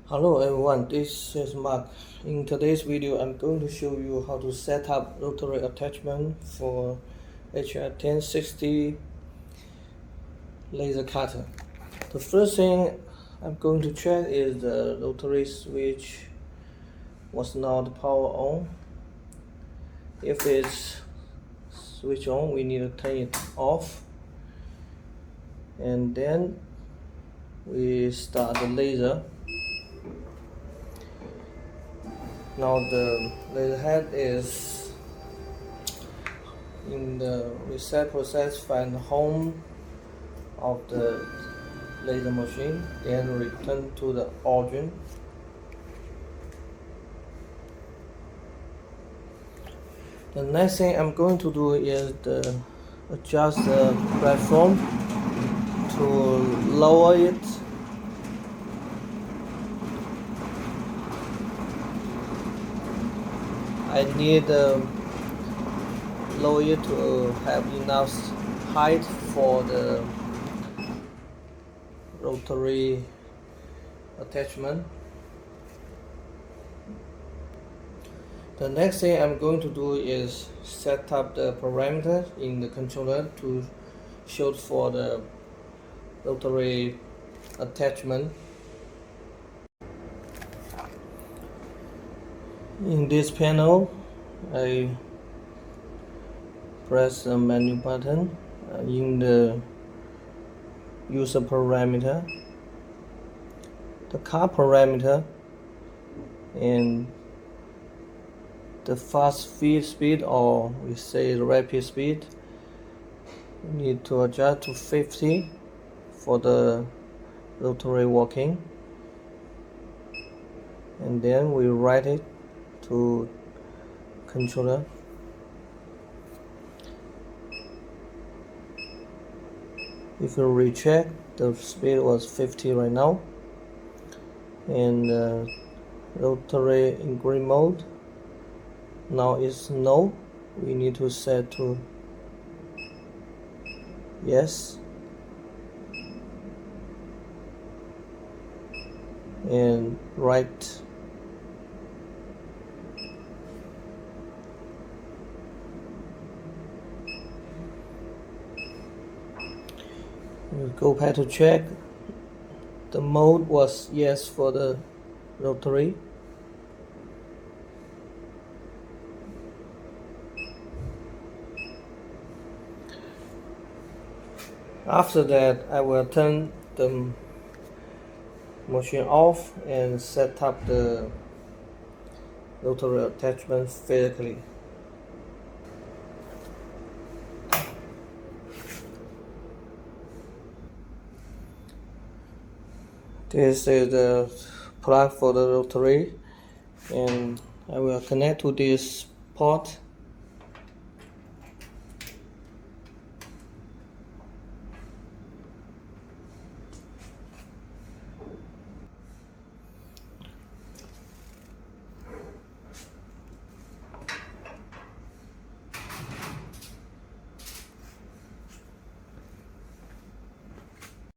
Hello everyone, this is Mark. In today's video, I'm going to show you how to set up rotary attachment for HL1060 laser cutter. The first thing I'm going to check is the rotary switch was not power on. If it's switch on, we need to turn it off, and then we start the laser. Now the laser head is in the reset process. Find the home of the laser machine, then return to the origin. The next thing I'm going to do is adjust the platform to lower it. I need lower it to have enough height for the rotary attachment. The next thing I'm going to do is set up the parameter in the controller to shoot for the rotary attachment. In this panel, I press the menu button in the user parameter, the car parameter, and the fast feed speed, or we say rapid speed, we need to adjust to 50 for the rotary walking, and then we write it to controller. If you recheck, the speed was 50 right now, and rotary in green mode now is no. We need to set to yes, and right. We go back to check. The mode was yes for the rotary. After that, I will turn the machine off and set up the rotary attachment physically. This is the plug for the rotary, and I will connect to this port